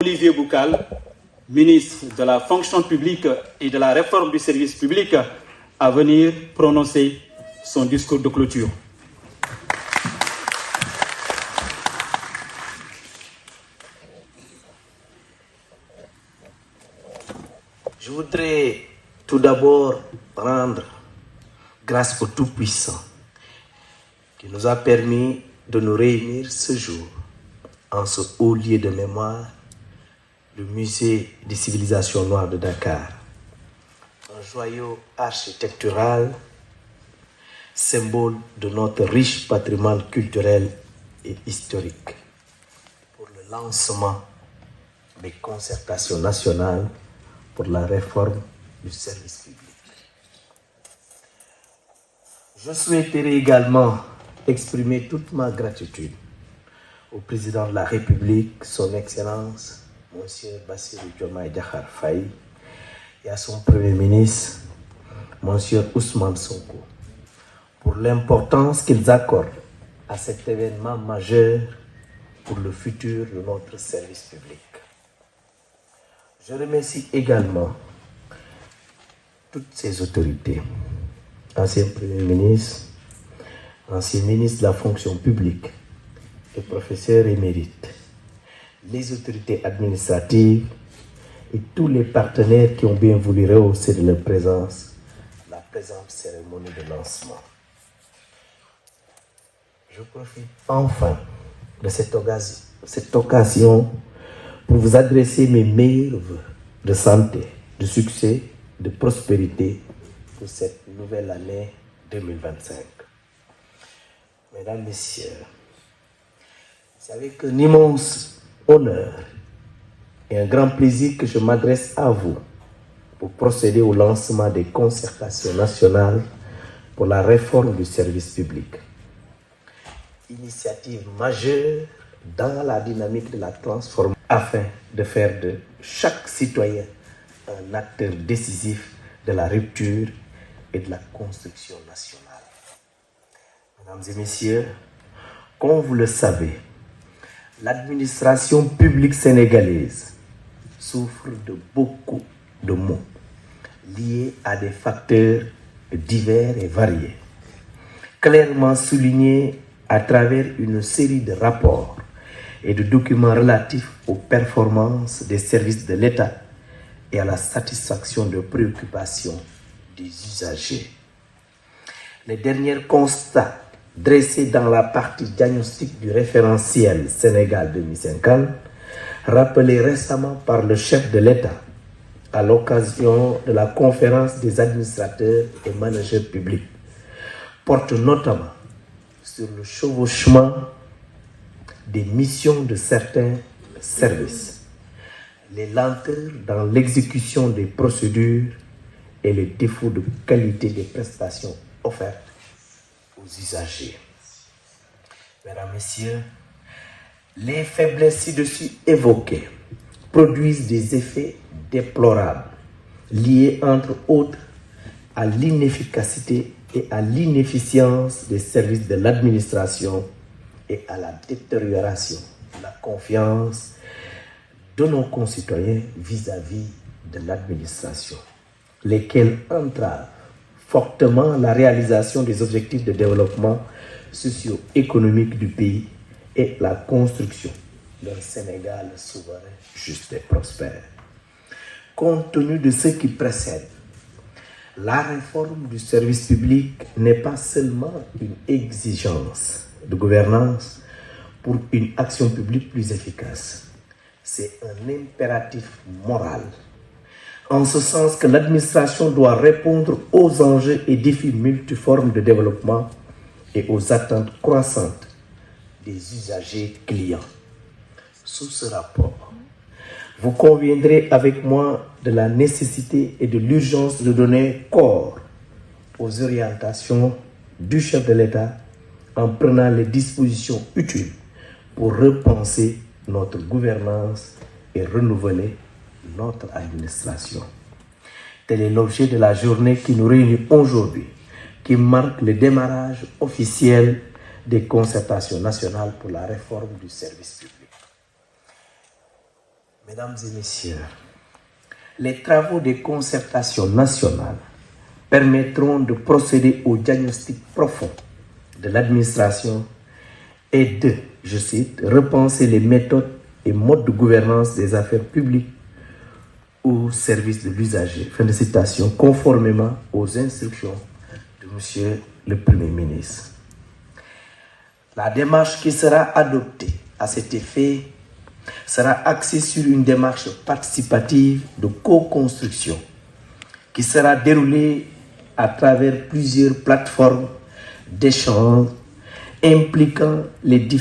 Olivier Boucal, ministre de la fonction publique et de la réforme du service public, à venir prononcer son discours de clôture. Je voudrais tout d'abord rendre grâce au Tout-Puissant qui nous a permis de nous réunir ce jour en ce haut lieu de mémoire, le musée des civilisations noires de Dakar. Un joyau architectural, symbole de notre riche patrimoine culturel et historique, pour le lancement des concertations nationales pour la réforme du service public. Je souhaiterais également exprimer toute ma gratitude au président de la République, son Excellence, Monsieur Bassirou Diomaye Diakhar Faye, et à son Premier ministre, Monsieur Ousmane Sonko, pour l'importance qu'ils accordent à cet événement majeur pour le futur de notre service public. Je remercie également toutes ces autorités, ancien Premier ministre, ancien ministre de la fonction publique et professeurs émérites, les autorités administratives et tous les partenaires qui ont bien voulu rehausser de leur présence la présente cérémonie de lancement. Je profite enfin de cette occasion pour vous adresser mes meilleurs vœux de santé, de succès, de prospérité pour cette nouvelle année 2025. Mesdames, Messieurs, c'est avec un immense honneur et un grand plaisir que je m'adresse à vous pour procéder au lancement des concertations nationales pour la réforme du service public. Initiative majeure dans la dynamique de la transformation afin de faire de chaque citoyen un acteur décisif de la rupture et de la construction nationale. Mesdames et messieurs, comme vous le savez, l'administration publique sénégalaise souffre de beaucoup de maux liés à des facteurs divers et variés, clairement soulignés à travers une série de rapports et de documents relatifs aux performances des services de l'État et à la satisfaction de préoccupations des usagers. Les derniers constats dressés dans la partie diagnostic du référentiel Sénégal 2050, rappelés récemment par le chef de l'État à l'occasion de la conférence des administrateurs et managers publics, portent notamment sur le chevauchement des missions de certains services, les lenteurs dans l'exécution des procédures et les défauts de qualité des prestations offertes aux usagers. Mesdames, Messieurs, les faiblesses ci-dessus évoquées produisent des effets déplorables liés entre autres à l'inefficacité et à l'inefficience des services de l'administration et à la détérioration de la confiance de nos concitoyens vis-à-vis de l'administration, lesquels entravent fortement la réalisation des objectifs de développement socio-économique du pays et la construction d'un Sénégal souverain, juste et prospère. Compte tenu de ce qui précède, la réforme du service public n'est pas seulement une exigence de gouvernance pour une action publique plus efficace. C'est un impératif moral, en ce sens que l'administration doit répondre aux enjeux et défis multiformes de développement et aux attentes croissantes des usagers clients. Sous ce rapport, vous conviendrez avec moi de la nécessité et de l'urgence de donner corps aux orientations du chef de l'État en prenant les dispositions utiles pour repenser notre gouvernance et renouveler notre administration. Tel est l'objet de la journée qui nous réunit aujourd'hui, qui marque le démarrage officiel des concertations nationales pour la réforme du service public. Mesdames et messieurs, les travaux de concertation nationale permettront de procéder au diagnostic profond de l'administration et de, je cite, repenser les méthodes et modes de gouvernance des affaires publiques au service de l'usager. Fin de citation, conformément aux instructions de Monsieur le Premier ministre. La démarche qui sera adoptée à cet effet sera axée sur une démarche participative de co-construction qui sera déroulée à travers plusieurs plateformes d'échange impliquant les différents